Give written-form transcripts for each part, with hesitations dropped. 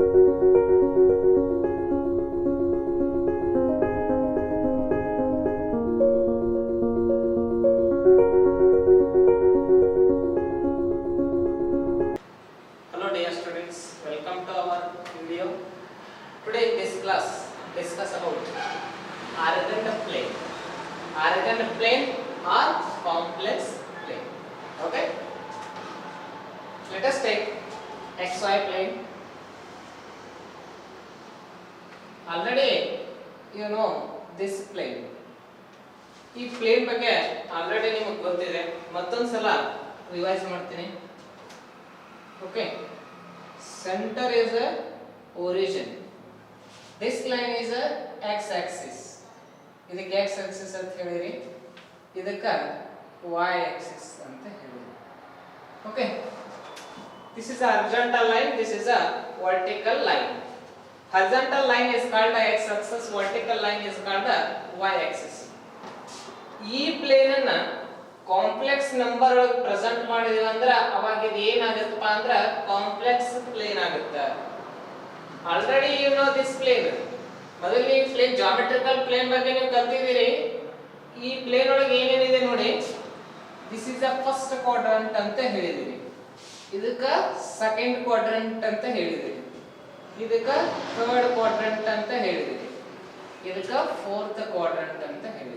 Hello dear students, welcome to our video. Today in this class, discuss about arrogant plane. Arrogant plane or complex plane. Okay? Let us take XY plane. Already you know this plane. ಈ plane ಬಗ್ಗೆ already ನಿಮಗೆ ಗೊತ್ತಿದೆ. ಮತ್ತೊಂದು ಸಲ revise ಮಾಡ್ತೀನಿ. Okay, center is a origin. This line is a x-axis. ಇದಕ್ಕೆ x-axis ಅಂತ ಹೇಳಿರಿ, ಇದಕ್ಕೆ y-axis ಅಂತ ಹೇಳಿರಿ. Okay, this is a horizontal line, this is a vertical line. Horizontal line is called a x-axis, vertical line is called a y-axis. ಈ plane ಅನ್ನ complex number ಒಳಗೆ present ಮಾಡಿದೀವಿ ಅಂದ್ರೆ ಅವಾಗ ಇದು ಏನಾಗುತ್ತಪ್ಪ ಅಂದ್ರೆ ಕಾಂಪ್ಲೆಕ್ಸ್ ಪ್ಲೇನ್ ಆಗುತ್ತೆ. Already you know this plane. ಮೊದಲನೇ ಪ್ಲೇನ್ ಜಾಮೆಟ್ರಿಕಲ್ ಪ್ಲೇನ್ ಬಗ್ಗೆ ನೀವು ಕಲ್ತಿದ್ದೀರಿ. ಈ ಪ್ಲೇನ್ ಒಳಗೆ ಏನೇನಿದೆ ನೋಡಿ. This is the first quadrant ಅಂತ ಹೇಳಿದಿರಿ, ಇದಕ್ಕೆ ಸೆಕೆಂಡ್ ಕ್ವಾಡ್ರಂಟ್ ಅಂತ ಹೇಳಿದಿರಿ, ಇದಕ್ಕೆ ಥರ್ಡ್ ಕ್ವಾಡ್ರಂಟ್ ಅಂತ ಹೇಳಿದಿರಿ, ಇದಕ್ಕೆ ಫೋರ್ತ್ ಕ್ವಾಡ್ರಂಟ್ ಅಂತ ಹೇಳಿದಿರಿ.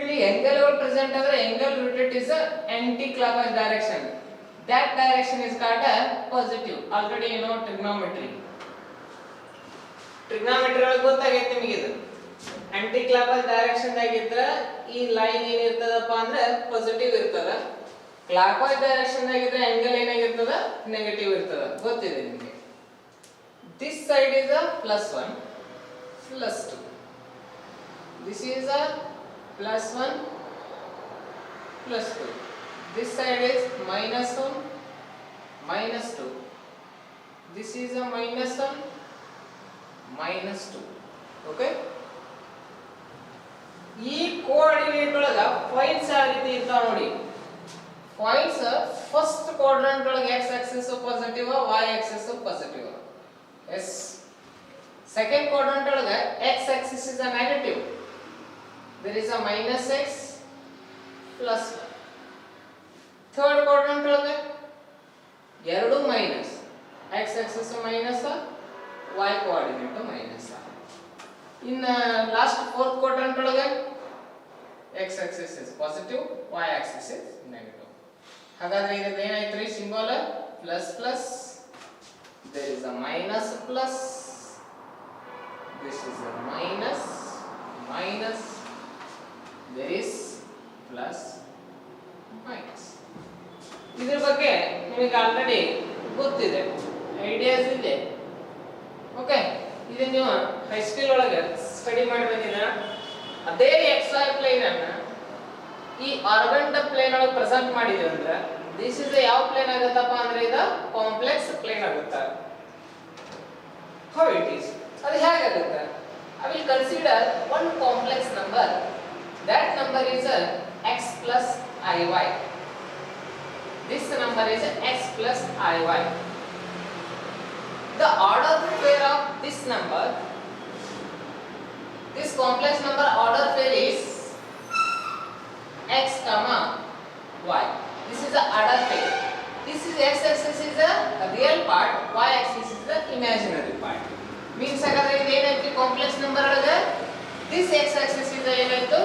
ಇಲ್ಲಿ angle present ಆದರೆ angle rotate is a anti-clockwise direction. That direction is called a positive. Already you know trigonometry. Trigonometry ಒಳಗೆ ಗೊತ್ತಾಗೈತೆ ನಿಮಗೆ ಇದು. Anti-clockwise direction ದಾಗಿದ್ರೆ ಈ ಲೈನ್ ಏನಿರ್ತದಪ್ಪ ಅಂದ್ರೆ ಪಾಸಿಟಿವ್ ಇರ್ತದ. Clockwise direction ದಾಗಿದ್ರೆ angle ಏನಾಗಿರ್ತದ ನೆಗೆಟಿವ್ ಇರ್ತದ. ಗೊತ್ತಿದೆ ನಿಮಗೆ. This side is a +1 +2. This is a +1 +2. This side is -1 -2. This is a -1 -2. Okay, ಈ ಕೋಆರ್ಡಿನೇಟ್ ಒಳಗ ಪಾಯಿಂಟ್ಸ್ ಆಗಿದೆ ಅಂತ ನೋಡಿ. ಪಾಯಿಂಟ್ಸ್ ಫಸ್ಟ್ ಕ್ವಾಡ್ರಂಟ್ ಒಳಗೆ x axis positive, y axis positive. Yes, second quadrant ಒಳಗೆ x axis is a negative. There is a -x +1. Third quadrant ಒಳಗೆ ಎರಡು minus, x axis minus, y coordinate minus. In last fourth quadrant ಒಳಗೆ x axis is positive, y axis is negative. ಹಾಗಾದ್ರೆ ಇದು ಏನಾಯ್ತು symbol plus plus, there is a minus plus, this is a minus minus, there is plus minus. ಇದರ ಬಗ್ಗೆ ನಿಮಗೆ already ಗೊತ್ತಿದೆ, ideas ಇದೆ. Okay, ಇದು ನೀವು ಹೈಸ್ಕೂಲ್ ಒಳಗೆ ಸ್ಟಡಿ ಮಾಡಿ ಬಂದಿದ್ದೀರಾ. ಅದೇ XY ಪ್ಲೇನ್ ಅನ್ನ ಈ ಆರ್ಗಂಟ ಪ್ಲೇನ್ ಒಳಗೆ ಪ್ರೆಸೆಂಟ್ ಮಾಡಿದ್ವಿ ಅಂದ್ರೆ ದಿಸ್ ಇಸ್ ಯಾವ ಪ್ಲೇನ್ ಆಗುತ್ತಪ್ಪ ಅಂದ್ರೆ ಇದು ಕಾಂಪ್ಲೆಕ್ಸ್ ಪ್ಲೇನ್ ಆಗುತ್ತೆ. ಹೌ ಇಟ್ ಈಸ್, ಅದು ಹೇಗಾಗುತ್ತೆ? I will consider one complex number. That number is x plus iy. This number is x plus iy. The order pair of this number, this complex number order pair is x comma y. This is the order pair. This is x axis is a real part, y axis is the imaginary part. Means ಹಾಗಾದ್ರೆ ಇದು ಏನೈತಿ complex number ಒಳಗೆ this x axis is the ಏನೈತು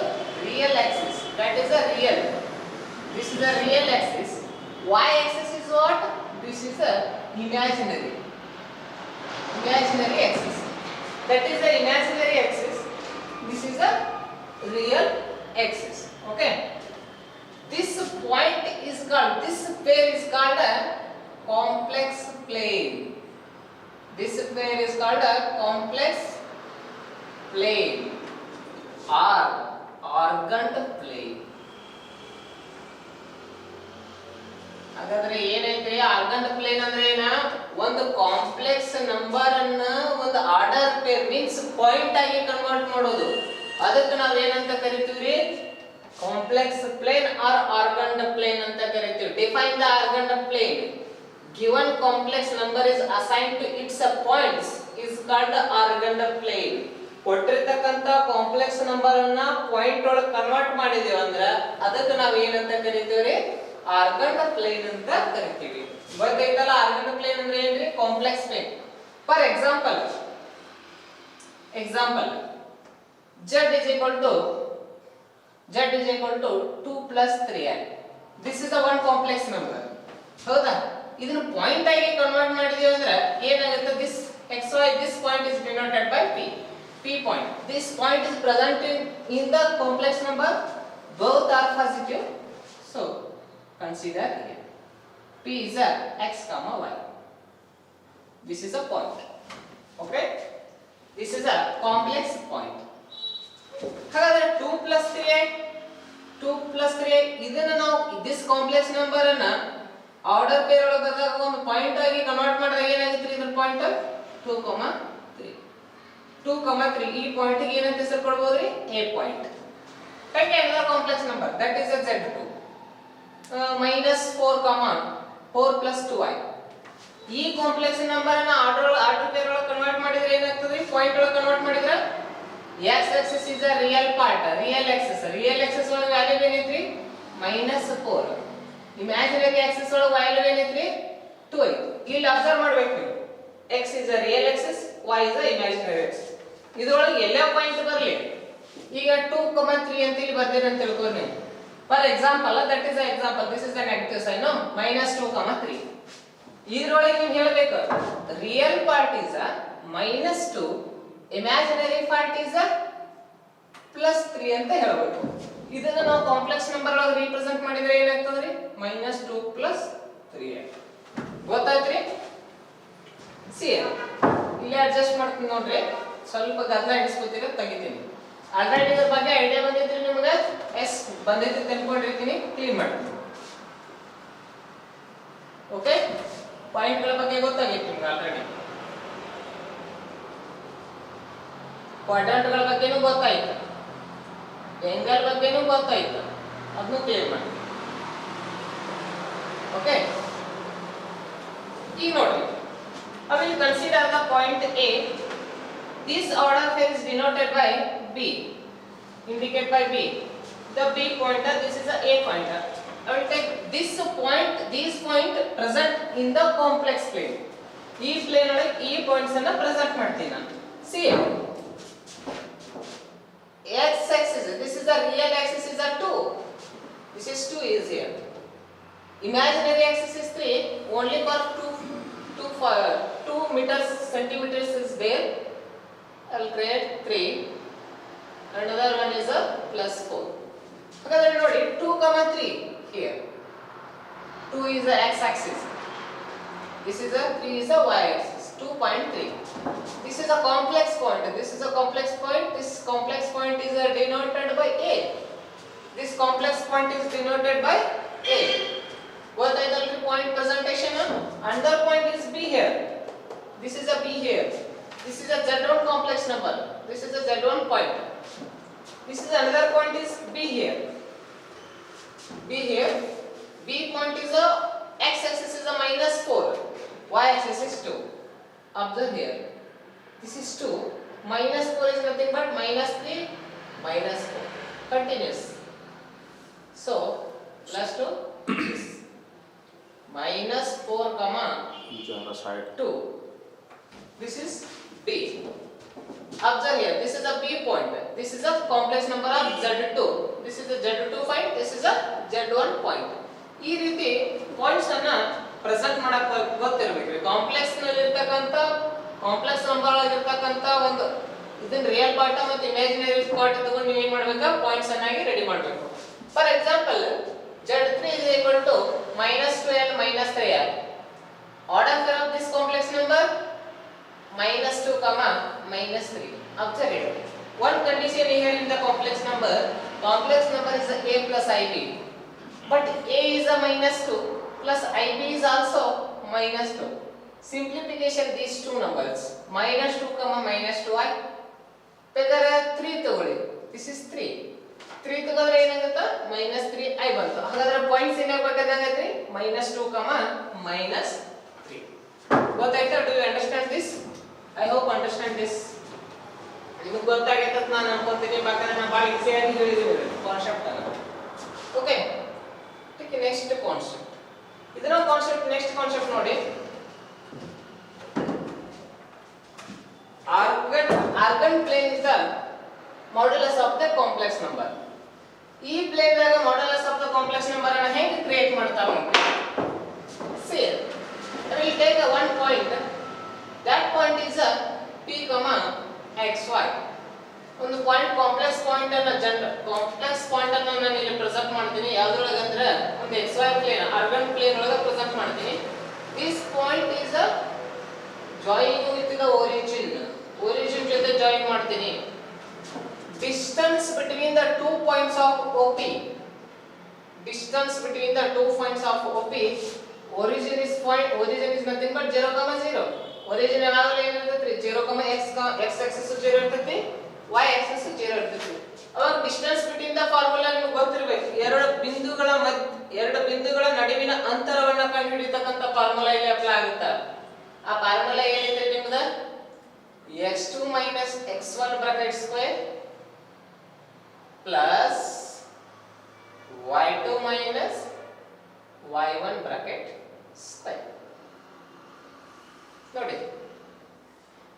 real axis. That is a real. This is a real axis. Y axis is what? This is a imaginary axis. That is the imaginary axis. This is a real axis. Okay, this point is called, this pair is called a complex plane. This pair is called a complex plane or Argand plane. ಹಾಗಾದ್ರೆ ಏನೈತ್ರಿ ಆರ್ಗಂಟ್ plane ಅಂದ್ರೆ ಏನ? ಒಂದು complex number ಅನ್ನ ಒಂದು order pair means point ಆಗಿ convert ಮಾಡೋದು. ಅದಕ್ಕೆ ನಾವು ಏನಂತ ಕರಿತೀವಿ? Complex plane or Argand plane ಅಂತ ಕರಿತೀವಿ. Define the Argand plane. given complex number is assigned to its points is called organed plane. ಕೊಟ್ಟಿರತಕ್ಕಂತ ಕಾಂಪ್ಲೆಕ್ಸ್ ನಂಬರ್ ಅನ್ನ ಪಾಯಿಂಟ್ ಒಳಗೆ ಕನ್ವರ್ಟ್ ಮಾಡಿದೀವಿ ಅಂದ್ರೆ ಅದಕ್ಕೆ ನಾವು ಏನಂತ ಕರಿತೀವಿ? ಆರ್ಗನ್ಡ್ ಪ್ಲೇನ್ ಅಂತ ಕರಿತೀವಿ. ಗೊತ್ತೈತಲ್ಲ ಆರ್ಗನ್ಡ್ ಪ್ಲೇನ್ ಅಂದ್ರೆ ಏನ್ರಿ? Complex plane. For example z is equal to 2 plus 3i. This is the one complex number. ಹೌದಾ? ಇದನ್ನ ಪಾಯಿಂಟ್ ಆಗಿ ಕನ್ವರ್ಟ್ ಮಾಡಿದೀವಿ ಅಂದ್ರೆ ಏನಾಗುತ್ತೆ? this xy, this point is denoted by p point. This point is present in the complex number, both are positive, so consider here p is a x comma y. This is a point. Okay, this is a complex point. ಹಾಗಾದ್ರೆ 2 plus 3i ಇದನ್ನ ನಾವು this complex number ಅನ್ನ order peer ಒಳಗೆ ಬರೆದಾಗ ಒಂದು point ಆಗಿ convert ಮಾಡಿದಾಗ ಏನಾಗುತ್ತೆ? ಇದ್ರ ಪಾಯಿಂಟ್ 2,3 ಈ ಪಾಯಿಂಟ್ ಗೆ ಏನಂತ ಹೆಸರು ಕೊಡಬಹುದ್ರಿ? a point. Take another complex number, that is a z2 -4 plus 2i. ಈ ಕಾಂಪ್ಲೆಕ್ಸ್ ನಂಬರ್ ಅನ್ನ ಆರ್ಡರ್ ಪೇರ್ ಒಳಗೆ ಕನ್ವರ್ಟ್ ಮಾಡಿದ್ರೆ ಏನಾಗ್ತದೆ? ಪಾಯಿಂಟ್ ಒಳಗೆ ಕನ್ವರ್ಟ್ ಮಾಡಿದ್ರೆ x axis is a real part, real axis ಒಳಗೆ ವ್ಯಾಲ್ಯೂ ಏನೈತ್ರಿ? -4. ಇಮ್ಯಾಜಿನರಿ ಆಕ್ಸಿಸ್ ಒಳಗೆ ವ್ಯಾಲ್ಯೂ ಏನೈತ್ರಿ? 2 ಐತಿ. ಇಲ್ಲಿ ಅಬ್ಸರ್ವ್ ಮಾಡ್ಬೇಕು ನೀವು, x is a real axis, y is a imaginary axis. ಇದರೊಳಗೆ ಎಲ್ಲ ಪಾಯಿಂಟ್ ಬರಲಿ. ಈಗ 2,3 ಅಂತ ಇಲ್ಲಿ ಬರ್ತೀರಿ ಅಂತ ತಿಳ್ಕೊಳ್ಳಿ ನೀವು. For example, that is a example, this is the negative sign, -2,3. ಇದರೊಳಗೆ ನೀವು ಹೇಳಬೇಕು real part is a -2, imaginary part is a +3 ಅಂತ ಹೇಳಬೇಕು. ಇದನ್ನ ನಾವು ಕಾಂಪ್ಲೆಕ್ಸ್ ನಂಬರ್ ಒಳಗೆ ರಿಪ್ರೆಸೆಂಟ್ ಮಾಡಿದ್ರೆ ಏನಾಗ್ತದ್ರಿ? -2 + 3. ಗೊತ್ತಾಯ್ತ್ರಿ? ಸಿ ಇಲ್ಲಿ ಅಡ್ಜಸ್ಟ್ ಮಾಡ್ತೀನಿ ನೋಡ್ರಿ, ಸ್ವಲ್ಪ ಗದ್ದಲ ಹಿಡಿಸ್ಕೊತೀರ ತೆಗಿತೀನಿ. ಆಲ್ರೆಡಿ ಇದ್ರ ಬಗ್ಗೆ ಐಡಿಯಾ ಬಂದಿದ್ರಿ ನಿಮಗೆ? ಎಸ್ ಬಂದೈತಿ ತಿಳ್ಕೊಂಡಿರ್ತೀನಿ, ಕ್ಲೀನ್ ಮಾಡ್ತೀನಿ. ಓಕೆ, ಪಾಯಿಂಟ್ಗಳ ಬಗ್ಗೆ ಗೊತ್ತಾಗೈತಿ ನಿಮ್ಗೆ ಆಲ್ರೆಡಿ. ಕ್ವಾಡ್ರಂಟ್ಗಳ ಬಗ್ಗೆನೂ ಗೊತ್ತಾಯ್ತು, ಆಂಗಲ್ ಬಗ್ಗೆನೂ ಗೊತ್ತಾಯ್ತು, ಅದನ್ನು ಕ್ಲಿಯರ್ ಮಾಡಿ. ಓಕೆ, ಈಗ ನೋಡಿ, I will consider the point A. This order pair is denoted by B, indicate by B. The B pointer, this is the A pointer. I will take this point present in the complex plane. ಈ plane ಒಳಗೆ ಈ points ಅನ್ನ present ಮಾಡ್ತೀನಿ ನಾನು. See, x axis, this is the real axis is a 2. This is 2 is here. Imaginary axis is 3. Only for 2 meters centimeters is there. I will create 3. Another one is a +4. ಹಾಗಾದ್ರೆ ನೋಡಿ 2,3 here. 2 is the x axis. This is a 3 is the y axis. 2.3. This is a complex point. This is a complex point. This complex point is denoted by A. This complex point is denoted by A. What is the point presentation? Another point is B here. This is a B here. This is a Z1 complex number. This is a Z1 point. This is another point is B here. B here. B point is a x axis is a -4. Y axis is 2. Observe here. This is 2. -4 is nothing but -3, -4. Continuous. So, +2 is -4, side 2. This is B. Observe here. This is a B point. This is a complex number of Z2. This is a Z2 point. This is a Z1 point. ಈ ರೀತಿ points ಅನ್ನ present ಮಾಡಕ ಗೊತ್ತಿರಬೇಕು. Complex ನಲ್ಲಿ ಇರತಕ್ಕಂತ complex number ಆಗಿರತಕ್ಕಂತ ಒಂದು ಇದನ್ನ real part ಮತ್ತು ಇಮ್ಯಾಜಿನರಿ ಪಾರ್ಟ್ ತಗೊಂಡು ನೀವು ಏನು ಮಾಡಬೇಕು? ಪಾಯಿಂಟ್ಸ್ ಅನ್ನಾಗಿ ರೆಡಿ ಮಾಡಬೇಕು. For example, Z3 is equal to -2 and -3i. Order pair of this complex number -2, -3. Observe it. One condition here in the complex number is a plus ib. But a is a -2 plus ib is also -2. Simplification these two numbers, -2, -2i. ಬೇಕಾದ್ರೆ 3 ತಗೊಳ್ಳಿ. This is 3. 3 ತಗೊಂಡ್ರೆ ಏನಾಗುತ್ತೆ? -3i ಬಂತು. ಹಾಗಾದ್ರೆ points ಏನಾಗಬೇಕಾದಂಗೈತ್ರಿ? -2, 3. ಗೊತ್ತಾಯ್ತಾ? Do you understand this? I hope understand this. ನಿಮಗೆ ಗೊತ್ತಾಗೈತೆ ಅಂತ ನಾನು ಅನ್ಕೊಂತೀನಿ, ಯಾಕಂದ್ರೆ ನಾನು ಭಾಳ ಈಸಿಯಾಗಿ ಹೇಳಿದ್ದೀನಿ ಕಾನ್ಸೆಪ್ಟ್ ಅನ್ನು. Okay, take next concept. ಇದನ್ನ ಕಾನ್ಸೆಪ್ಟ್, ನೆಕ್ಸ್ಟ್ ಕಾನ್ಸೆಪ್ಟ್ ನೋಡಿ. Argand plane is the modulus of the complex number. ಈ ಪ್ಲೇನ್ ದಾಗ modulus of the complex number ಅನ್ನು ಹೇಗೆ ಕ್ರಿಯೇಟ್ ಮಾಡ್ತಾವ ಅಂತ. See, I will take a one point. That point is a p, xy. ಒಂದು point complex point ಅನ್ನು complex point ಅನ್ನು ನಾನು ಇಲ್ಲಿ ಪ್ರೆಸೆಂಟ್ ಮಾಡ್ತೀನಿ. ಯಾವ್ದ್ರೊಳಗೆ ಅಂದ್ರೆ ಒಂದು xy ಪ್ಲೇನ್, ಆರ್ಗನ್ ಪ್ಲೇನ್ ಒಳಗೆ ಪ್ರೆಸೆಂಟ್ ಮಾಡ್ತೀನಿ. This point is a join with the origin. Origin ಜೊತೆ ಜಾಯಿನ್ ಮಾಡ್ತೀನಿ. Distance between the 2 points of OP. Distance between the 2 points of OP. Origin is point. Origin is nothing but 0, 0. Origin ಯಾವಾಗಲೂ ಏನಿರ್ತೈತಿ 0, x axis 0 ಇರ್ತೈತಿ, y axis 0 ಇರ್ತೈತಿ. ಅವಾಗ distance between the formula ನಿಮಗೆ ಗೊತ್ತಿರಬೇಕು. ಎರಡು ಬಿಂದುಗಳ ನಡುವಿನ ಅಂತರವನ್ನ ಕಂಡುಹಿಡಿಯತಕ್ಕಂತ ಫಾರ್ಮುಲಾ ಇಲ್ಲಿ ಅಪ್ಲೈ ಆಗುತ್ತೆ. ಆ ಫಾರ್ಮುಲಾ ಏನಿದೆ ನಿಮ್ಮದು x2 x1 bracket square plus y2 y1 bracket square. ನೋಡಿ,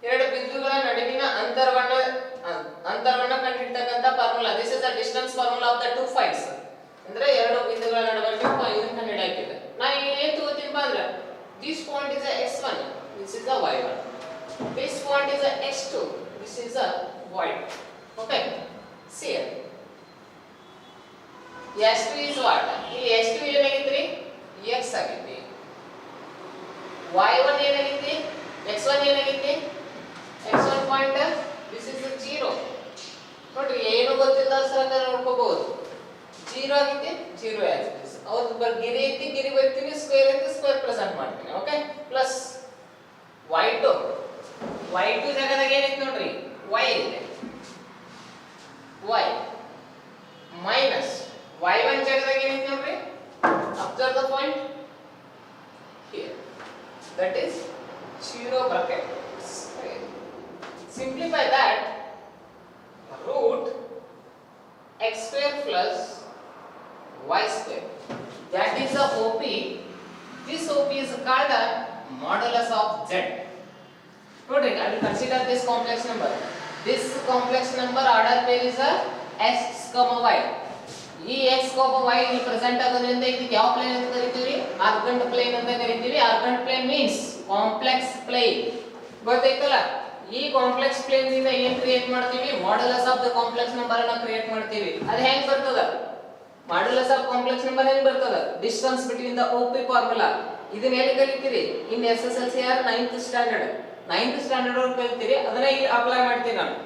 ಎರಡು ಬಿಂದುಗಳ ನಡುವಿನ ಅಂತರವನ್ನ ಕಂಡುಹಿಡಿಯತಕ್ಕಂತ formula. This is the distance formula of the two points. ಅಂದ್ರೆ ಎರಡು ಬಿಂದುಗಳ ನಡುವೆ ಇದನ್ನ ಕಂಡುಹಿಡಿಯಾಕಿದೆ. ನಾ ಏನು ತಗೋತೀನಪ್ಪ ಅಂದ್ರೆ this point is x1, this is the y1. This point is a x2, this is a y2. Okay, see here. x2 is what? ಇಲ್ಲಿ x2 ಏನಾಗಿತ್ರಿ? x ಆಗಿತ್ತು. y1 ಏನಾಗಿತ್ತು? x1 ಏನಾಗಿತ್ತು? x1 point this is a 0. ನೋಡ್ರಿ, ಏನು ಗೊತ್ತಿಲ್ಲ sir ನೋಡ್ಕೋಬಹುದು. 0 ಆಗಿತ್ತು, 0 ಆಗಿತ್ತು. ಅವ್ರ ಗಿರಿ ಐತಿ, ಗಿರಿ ಬರ್ತೀನಿ, ಸ್ಕ್ವೇರ್ ಐತಿ, ಸ್ಕ್ವೇರ್ ಪ್ರೆಸೆಂಟ್ ಮಾಡ್ತೀನಿ. ಓಕೆ, ಪ್ಲಸ್ y2 ಜಾಗದಾಗ ಏನೈತಿ ನೋಡ್ರಿ, y ಇದೆ. y ಮೈನಸ್ y1 ಜಾಗದಾಗ ಏನೈತಿ ನೋಡ್ರಿ, observe the point here, that is 0 bracket square. Simplify that, root x square plus y square, that is the OP. This OP is called the modulus of z. Notice, I will consider this complex number. This complex number order pair is a x, y. ಈ x, y ಇಲ್ಲಿ present ಆಗೋದ್ರಿಂದ ಇದಕ್ಕೆ ಯಾವ plane ಅಂತ ಕರಿತೀವಿ? ಆರ್ಗಂಟ್ plane ಅಂತ ಕರಿತೀವಿ. ಆರ್ಗಂಟ್ plane means complex plane. ಗೊತ್ತಾಯ್ತಲ್ಲ? ಈ ಕಾಂಪ್ಲೆಕ್ಸ್ ಪ್ಲೇನ್ ಇಂದ ಏನ್ ಕ್ರಿಯೇಟ್ ಮಾಡ್ತೀವಿ? Modulus of the complex number ಅನ್ನು ಕ್ರಿಯೇಟ್ ಮಾಡ್ತೀವಿ. ಅದು ಹೆಂಗ್ ಬರ್ತದ? ಮಾಡ್ಯುಲಸ್ ಆಫ್ ಕಾಂಪ್ಲೆಕ್ಸ್ ನಂಬರ್ ಹೆಂಗ್ ಬರ್ತದ? Distance between the OP formula. ಇದನ್ನ ಎಲ್ಲಿ ಕಲಿತೀರಿ? ಇನ್ SSLCR 9th standard. 9th standard ಒಳಗೆ ಕಲಿತೀರಿ. ಅದನ್ನ ಇಲ್ಲಿ ಅಪ್ಲೈ ಮಾಡ್ತೀನಿ ನಾನು.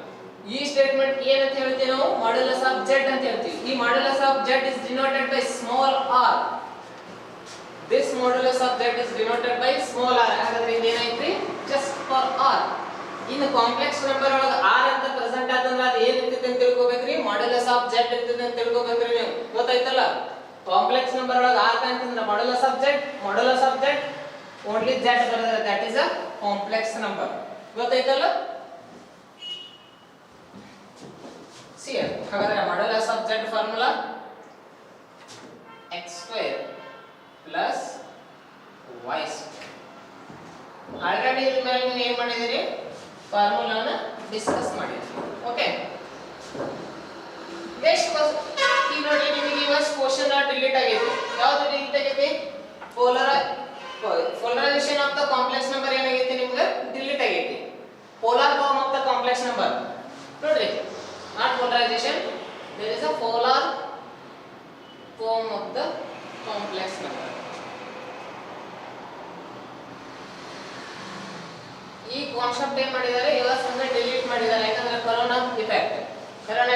ಈ ಸ್ಟೇಟ್ಮೆಂಟ್ ಏನಂತ ಹೇಳ್ತೀವಿ ನಾವು? ಮಾಡ್ಯುಲಸ್ ಆಫ್ z ಅಂತ ಹೇಳ್ತೀವಿ. ಈ modulus of z is denoted by small r. This modulus of z is denoted by small r. ಹಾಗಾದ್ರೆ ಇದೇನಾಯ್ತು? Just for r. ಇನ್ನು ಕಾಂಪ್ಲೆಕ್ಸ್ ನಂಬರ್ ಒಳಗೆ r ಅಂತ ಪ್ರೆಸೆಂಟ್ ಆತಂದ್ರೆ ಅದು ಏನಿರ್ತೈತೆ ಅಂತ ತಿಳ್ಕೊಬೇಕ್ರಿ? ಮಾಡ್ಯುಲಸ್ ಆಫ್ z ಇರ್ತೈತೆ ಅಂತ ತಿಳ್ಕೊಬೇಕ್ರಿ ನೀವು. ಗೊತ್ತಾಯ್ತಲ್ಲ? ಕಾಂಪ್ಲೆಕ್ಸ್ ನಂಬರ್ ಒಳಗೆ r ಅಂತಂದ್ರೆ modulus of z only z ಬರ್ತದೆ. that is a complex number. ಗೊತ್ತಾಯ್ತಲ್ಲ? See here, ಹಾಗಾದ್ರೆ modulus of z formula x square plus y square. Already ಇದ್ರ ಮೇಲೆ ನೀವು ಏನು ಮಾಡಿದಿರಿ? ಫಾರ್ಮುಲಾನ ಡಿಸ್ಕಸ್ ಮಾಡಿದ್ರಿ. ಓಕೆ, ನೆಕ್ಸ್ಟ್ ಈ ನೋಡಿ, ನಿಮಗೆ ಇವತ್ತು ಕ್ವಶನ್ ಡಿಲೀಟ್ ಆಗೈತಿ. ಯಾವುದು ಡಿಲೀಟ್ ಆಗೈತಿ? Polarisation of the complex number ಏನಾಗೈತಿ? ನಿಮ್ಗೆ ಡಿಲೀಟ್ ಆಗೈತಿ. Polar form of the complex number ನೋಡ್ರಿ, not polarization, there is a polar form of the complex number. ಈ ಕಾನ್ಸೆಪ್ಟ್ ಏನು ಮಾಡಿದ್ದಾರೆ? ಇವತ್ತು ಸಂಗ ಡಿಲೀಟ್ ಮಾಡಿದ್ದಾರೆ. ಯಾಕಂದ್ರೆ ಕೊರೋನಾ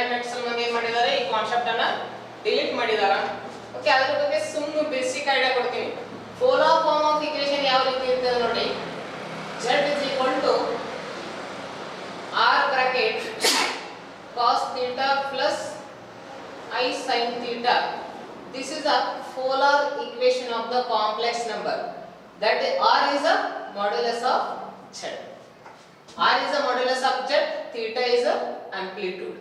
ಎಫೆಕ್ಟ್ಸ್ ಸಂಬಂಧ ಏನು ಮಾಡಿದ್ದಾರೆ? ಈ ಕಾನ್ಸೆಪ್ಟ್ ಅನ್ನ ಡಿಲೀಟ್ ಮಾಡಿದ್ದಾರೆ. ಓಕೆ, ಅದರ ಬಗ್ಗೆ ಸುಮ್ಮನೆ ಬೇಸಿಕ್ ಐಡಿಯಾ ಕೊಡ್ತೀನಿ. ಪೋಲಾರ್ ಫಾರ್ಮ್ ಆಫ್ ಇಕ್ವೇಷನ್ ಯಾವ ರೀತಿ ಇರ್ತದೆ ನೋಡಿ. z is equal to r bracket cos theta plus I sin theta. This is a polar equation of the complex number. that R is a modulus of Z. R is a modulus of Z, theta is a amplitude.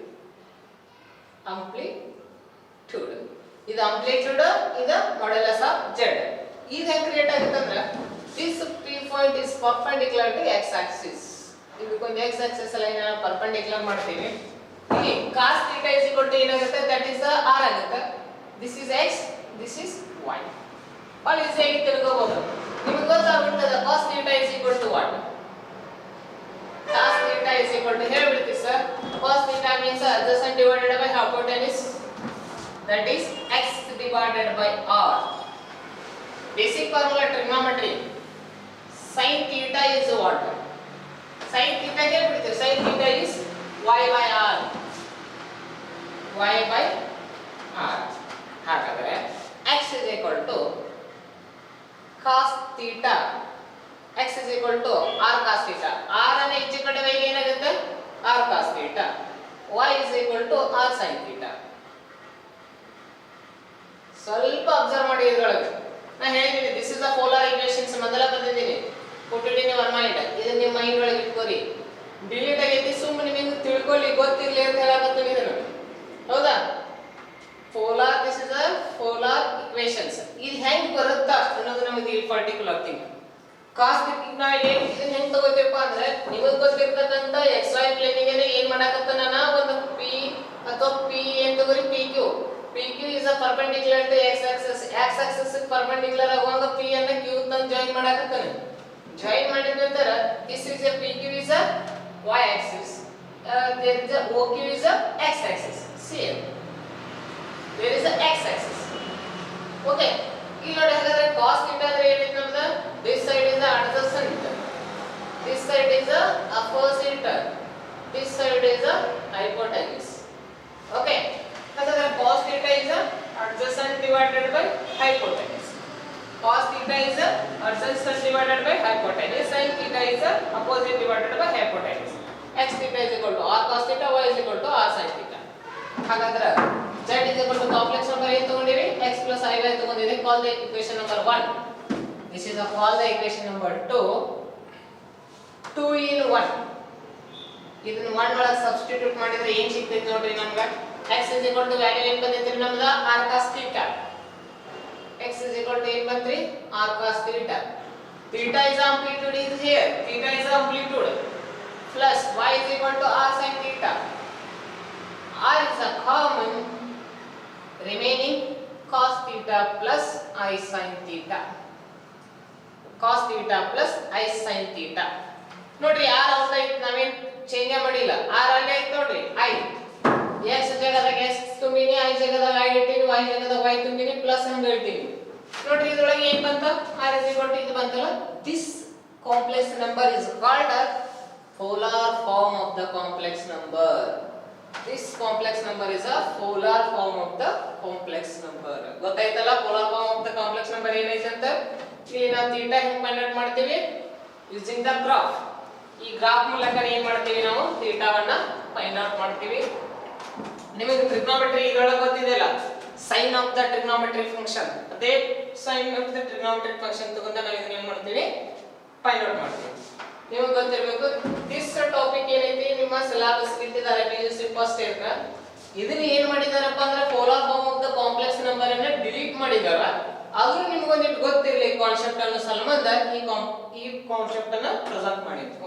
ಇದು amplitude, ಇದು modulus of Z. ಇದು ಹೆಂಗೆ create ಆಗುತ್ತೆ ಅಂದ್ರೆ this P point is perpendicular to x axis. ಇದಕ್ಕೊಂದು x axis line ಅನ್ನು perpendicular ಮಾಡ್ತೀವಿ. ಇಲ್ಲಿ cos theta is equal to ಏನಾಗುತ್ತೆ, that is R ಆಗುತ್ತೆ. This is x, this is y. all is ಹೇಗೆ ತಿಳ್ಕೋಬಹುದು, ನಿಮಗೆ ಗೊತ್ತಾಗ್ಬಿಡ್ತದೆ cos theta is equal to what. cos theta is equal to ಹೇಳ್ಬಿಡ್ತೀವಿ sir, cos theta means adjacent divided by hypotenuse, that is x divided by r. Basic formula trigonometry, sin theta is what? sin theta ಹೇಳ್ಬಿಡ್ತೀವಿ, sin theta is y by r. y by r. ಹಾಗಾದ್ರೆ x is equal to cos theta, x is equal to r cos theta. r ಅನ್ನು ಈಚೆ ಕಡೆ ಒಯ್ಗೆ ಏನಾಗುತ್ತೆ, r cos theta. y is equal to r sin theta. ಸ್ವಲ್ಪ observe ಮಾಡಿ ಇದ್ರೊಳಗೆ ನಾ ಹೇಳಿದ್ದೀನಿ, this is the polar equations ಮೊದಲ ಬಂದಿದ್ದೀನಿ, put it in your mind. ಇದು ನಿಮ್ಮ ಮೈಂಡ್ ಒಳಗೆ ಇಟ್ಕೋರಿ, ಡಿಲೀಟ್ ಆಗೈತಿ ಸುಮ್ಮನೆ ನಿಮಗೆ ತಿಳ್ಕೊಳ್ಳಿ ಗೊತ್ತಿರಲಿ ಅಂತ ಹೇಳಕತ್ತೀನಿ ಇದನ್ನು, ಹೌದಾ. Polar, this is a polar equations. ಇದು ಹೆಂಗ್ ಬರುತ್ತಾ ಅನ್ನೋದು ನಮಗೆ ಈ ಪರ್ಟಿಕ್ಯುಲರ್ ಥಿಂಗ್. ಕಾಸ್ ಥೀಟಾ ಇದನ್ನ ಹೆಂಗ್ ತಗೋತೀವಪ್ಪ ಅಂದ್ರೆ ನಿಮಗೆ ಗೊತ್ತಿರ್ತಕ್ಕಂಥ ಎಕ್ಸ್ ವೈ ಪ್ಲೇನಿಗೆ ಏನ್ ಮಾಡಕತ್ತ ನಾನು ಒಂದು ಪಿ ಅಥವಾ ಪಿ ಏನ್ ತಗೋರಿ P Q. PQ is a perpendicular to x axis. X axis perpendicular ಆಗುವಾಗ P ಅನ್ನು Q ತಂದು ಜಾಯಿನ್ ಮಾಡಕತ್ತಾನೆ. ಜಾಯಿನ್ ಮಾಡಿದ ನಂತರ this is a PQ is a y axis. There is a OQ is a x axis. Same. There is a x axis. Okay. ಈಗ ನೋಡಿ ಹಾಗಾದ್ರೆ cos theta ಅಂದ್ರೆ ಏನಿದೆ ನಮ್ದು, this side is the adjacent, this side is the opposite, this side is the hypotenuse. Okay. ಹಾಗಾದ್ರೆ cos theta is adjacent divided by hypotenuse. cos theta is adjacent divided by hypotenuse. sin theta is opposite divided by hypotenuse. x theta is equal to r cos theta, y is equal to r sin theta. ಹಾಗಾದ್ರೆ z is equal to complex number ಏನು ತಗೊಂಡಿವಿ, x plus iy ತಗೊಂಡಿದೆ. call the equation number 1. this is a call the equation number 2. 2 in 1. ಇದನ್ನ 1 ಒಳಗೆ substitute ಮಾಡಿದ್ರೆ ಏನು ಸಿಗ್ತೈತೆ ನೋಡ್ರಿ ನಮಗೆ. x is equal to value ಏನು ಬಂದೈತಿ ನಮ್ದು r cos theta. x is equal to ಏನು ಬಂತ್ರಿ r cos theta. theta is amplitude is here, theta is amplitude, plus y is equal to r sin theta. r is a common remaining cos theta plus I sin theta. cos theta plus I sin theta. ನೋಡ್ರಿ r out ಆಯ್ತು, ನಾವೇನ್ change ಮಾಡಿಲ್ಲ, r ಅಲ್ಲೇ ಐತೆ ನೋಡ್ರಿ I. x ಜಾಗದಾಗ x ತುಂಬಿನಿ, I ಜಾಗದಾಗ I ಇಟ್ಟಿನಿ, y ಜಾಗದಾಗ y ತುಂಬಿನಿ, ಪ್ಲಸ್ ಹಂಗ ಇಟ್ಟಿನಿ. ನೋಡ್ರಿ ಇದರೊಳಗೆ ಏನು ಬಂತ, r is equal to ಇದು ಬಂತಲ್ಲ. this complex number is called a polar form of the complex number. this complex number is a polar form of the complex number. ಗೊತ್ತಾಯ್ತಲ್ಲ polar form of the complex number ಏನೈತೆ ಅಂತ. ಇಲ್ಲಿ ನಾವು theta ಹೆಂಗ್ find out ಮಾಡ್ತೀವಿ, using the graph. ಈ graph ಮೂಲಕ ಏನು ಮಾಡ್ತೀವಿ ನಾವು ಥೀಟಾವನ್ನ ಫೈಂಡ್ ಔಟ್ ಮಾಡ್ತೀವಿ. ನಿಮಗೆ ಟ್ರಿಗ್ನೋಮೆಟ್ರಿ ಇದರೊಳಗೆ ಗೊತ್ತಿದೆಯಲ್ಲ, sine of the trigonometry function. ಅದೇ sine of the trigonometry function ತಗೊಂಡ ನಾವು ಇದನ್ನ ಏನು ಮಾಡ್ತೀವಿ ಫೈಂಡ್ ಔಟ್ ಮಾಡ್ತೀವಿ. ನಿಮಗೆ ಗೊತ್ತಿರಬೇಕು ದಿಸ್ ಟಾಪಿಕ್ ಏನೈತಿ ನಿಮ್ಮ ಸಿಲೆಬಸ್ ಇಟ್ಟಿದ್ದಾರೆ PUC ಫಸ್ಟ್ ಇಯರ್. ಇದನ್ನ ಏನು ಮಾಡಿದಾರಪ್ಪ ಅಂದ್ರೆ polar form of the complex number ಅನ್ನು ಡಿಲೀಟ್ ಮಾಡಿದಾರ. ಆದ್ರೂ ನಿಮಗೊಂದಿಟ್ಟು ಗೊತ್ತಿರಲಿ ಕಾನ್ಸೆಪ್ಟ್ ಅನ್ನೋ ಸಂಬಂಧ ಈ ಕಾನ್ಸೆಪ್ಟ್ ಅನ್ನು ಪ್ರೆಸೆಂಟ್ ಮಾಡಿದ್ವಿ.